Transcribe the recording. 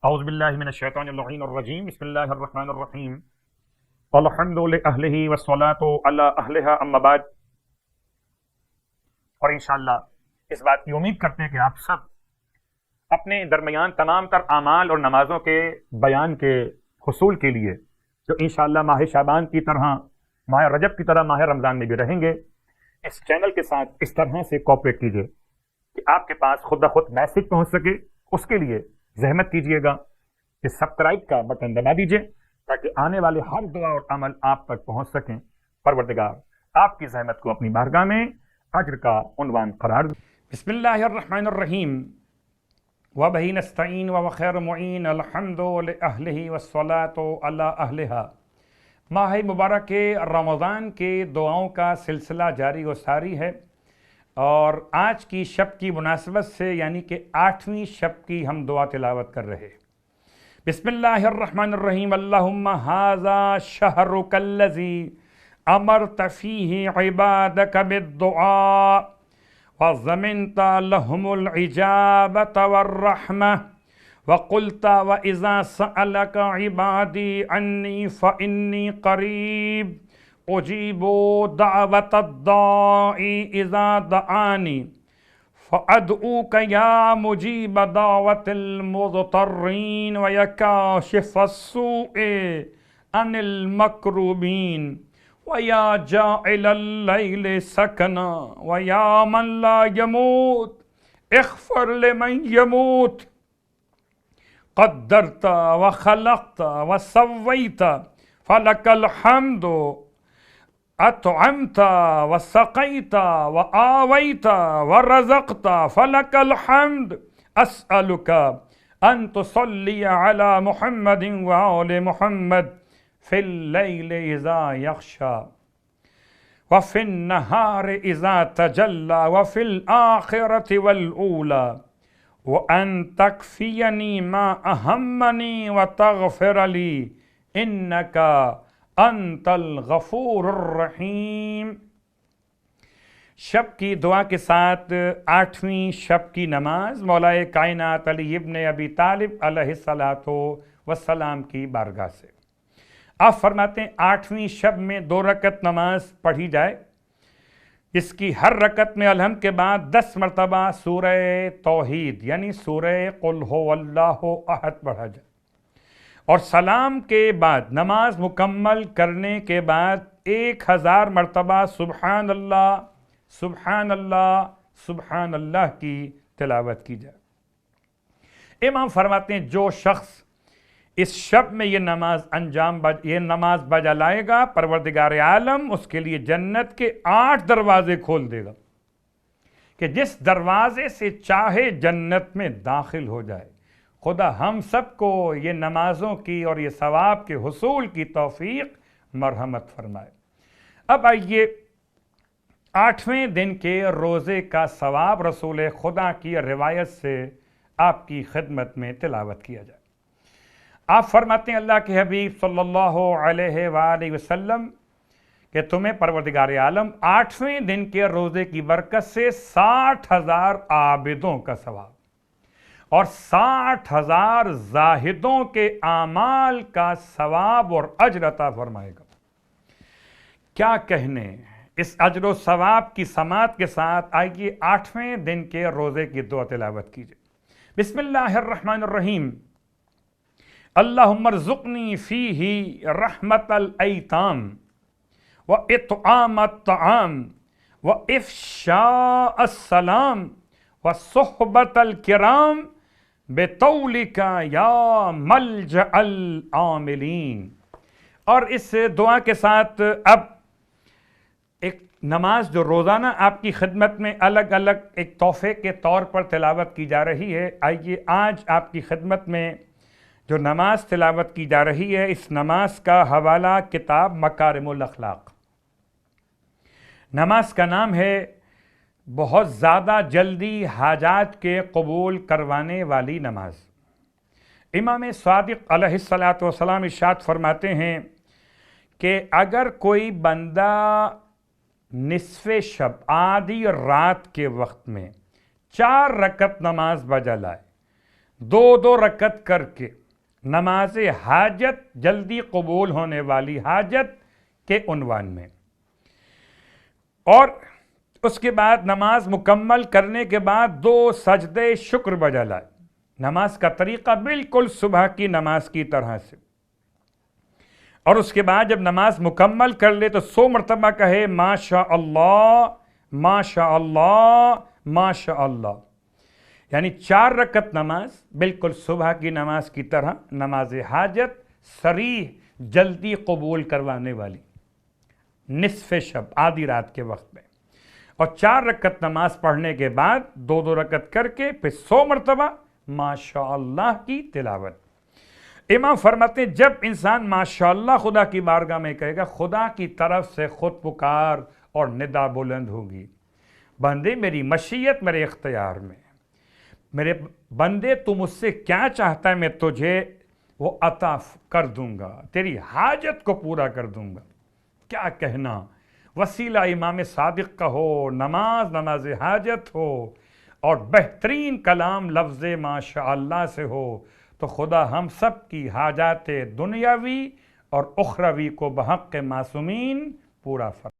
اعوذ باللہ من الشیطان اللعین الرجیم بسم اللہ الرحمن الرحیم الحمد لأہلہ والصلاة علی اہلہا اما بعد۔ اور انشاءاللہ اس بات کی امید کرتے ہیں کہ آپ سب اپنے درمیان تمام تر اعمال اور نمازوں کے بیان کے حصول کے لیے جو انشاءاللہ ماہ شعبان کی طرح، ماہ رجب کی طرح ماہ رمضان میں بھی رہیں گے، اس چینل کے ساتھ اس طرح سے کوآپریٹ کیجیے کہ آپ کے پاس خود بخود میسج پہنچ سکے۔ اس کے لیے زحمت کیجیے گا کہ سبسکرائب کا بٹن دبا دیجیے تاکہ آنے والے ہر دعا اور عمل آپ تک پہنچ سکیں۔ پروردگار آپ کی زحمت کو اپنی بارگاہ میں اجر کا عنوان قرار دے۔ بسم اللہ الرحمن الرحیم وبہ نستعین وخیر معین الحمد لأہلہ والصلاة علی اہلہا۔ ماہ مبارک رمضان کے دعاؤں کا سلسلہ جاری و ساری ہے، اور آج کی شب کی مناسبت سے یعنی کہ 8ویں شب کی ہم دعا تلاوت کر رہے۔ بسم اللہ الرحمن الرحیم اللہم ھذا شہرک الذی امرت فیہ عبادک بالدعاء وضمنت لہم العجابۃ والرحمہ وقلت وإذا سألک عبادی عنی فإنی قریب اجیب دعوت الداعی اذا دعانی فأدعوک یا مجیب دعوت المضطرین ویکاشف السوء عن المکروبین ویا جاعل اللیل سکنا ویا من لا یموت اغفر لمن یموت قدرت وخلقت وسویت فلک الحمد اطعمت وسقیت وآویت ورزقت فلک الحمد اسألک ان تصلی علی محمد وآل محمد فی اللیل اذا یغشی وفی النہار اذا تجلی وفی الآخرة والأولی وان تکفینی ما اہمنی وتغفر لی انک انت الغفور الرحیم۔ شب کی دعا کے ساتھ 8ویں شب کی نماز مولا کائنات علی ابن ابی طالب علیہ السلام کی بارگاہ سے آپ فرماتے ہیں 8ویں شب میں 2 رکعت نماز پڑھی جائے، اس کی ہر رکعت میں الحمد کے بعد 10 مرتبہ سورہ توحید یعنی سورہ قل ھو اللہ احد پڑھا جائے، اور سلام کے بعد نماز مکمل کرنے کے بعد 1000 مرتبہ سبحان اللہ سبحان اللہ سبحان اللہ کی تلاوت کی جائے۔ امام فرماتے ہیں جو شخص اس شب میں یہ نماز بجا لائے گا، پروردگار عالم اس کے لیے جنت کے 8 دروازے کھول دے گا کہ جس دروازے سے چاہے جنت میں داخل ہو جائے۔ خدا ہم سب کو یہ نمازوں کی اور یہ ثواب کے حصول کی توفیق مرحمت فرمائے۔ اب آئیے 8ویں دن کے روزے کا ثواب رسول خدا کی روایت سے آپ کی خدمت میں تلاوت کیا جائے۔ آپ فرماتے ہیں اللہ کے حبیب صلی اللہ علیہ وآلہ وسلم کہ تمہیں پروردگار عالم 8ویں دن کے روزے کی برکت سے 60,000 عابدوں کا ثواب اور 60,000 زاہدوں کے اعمال کا ثواب اور اجر عطا فرمائے گا۔ کیا کہنے اس اجر و ثواب کی سماعت کے ساتھ آئیے 8ویں دن کے روزے کی دعا تلاوت کیجیے۔ بسم اللہ الرحمن الرحیم اللہم ارزقنی فیہ رحمت الایتام و اطعام الطعام و افشاء السلام و صحبت الکرام بطولک یا ملجأ العاملین۔ اور اس دعا کے ساتھ اب ایک نماز جو روزانہ آپ کی خدمت میں الگ الگ ایک تحفے کے طور پر تلاوت کی جا رہی ہے، آئیے آج آپ کی خدمت میں جو نماز تلاوت کی جا رہی ہے اس نماز کا حوالہ کتاب مکارم الاخلاق۔ نماز کا نام ہے بہت زیادہ جلدی حاجات کے قبول کروانے والی نماز۔ امام صادق علیہ السلام ارشاد فرماتے ہیں کہ اگر کوئی بندہ نصف شب آدھی رات کے وقت میں 4 رکعت نماز بجا لائے دو دو رکعت کر کے نماز حاجت، جلدی قبول ہونے والی حاجت کے عنوان میں، اور اس کے بعد نماز مکمل کرنے کے بعد 2 سجدے شکر بجا لائے۔ نماز کا طریقہ بالکل صبح کی نماز کی طرح سے، اور اس کے بعد جب نماز مکمل کر لے تو 100 مرتبہ کہے ماشاء اللہ ماشاء اللہ ماشاء اللہ، یعنی 4 رکعت نماز بالکل صبح کی نماز کی طرح، نماز حاجت صریح جلدی قبول کروانے والی، نصف شب آدھی رات کے وقت میں، اور 4 رکعت نماز پڑھنے کے بعد 2 رکعت کر کے پھر 100 مرتبہ ماشاء اللہ کی تلاوت۔ امام فرماتے ہیں جب انسان ماشاءاللہ خدا کی بارگاہ میں کہے گا، خدا کی طرف سے خود پکار اور ندا بلند ہوگی، بندے میری مشیت میرے اختیار میں، میرے بندے تو مجھ سے کیا چاہتا ہے میں تجھے وہ عطا کر دوں گا، تیری حاجت کو پورا کر دوں گا۔ کیا کہنا، وسیلہ امام صادق کا ہو، نماز حاجت ہو، اور بہترین کلام لفظ ماشاءاللہ سے ہو، تو خدا ہم سب کی حاجات دنیاوی اور اخروی کو بحق معصومین پورا فرمائے۔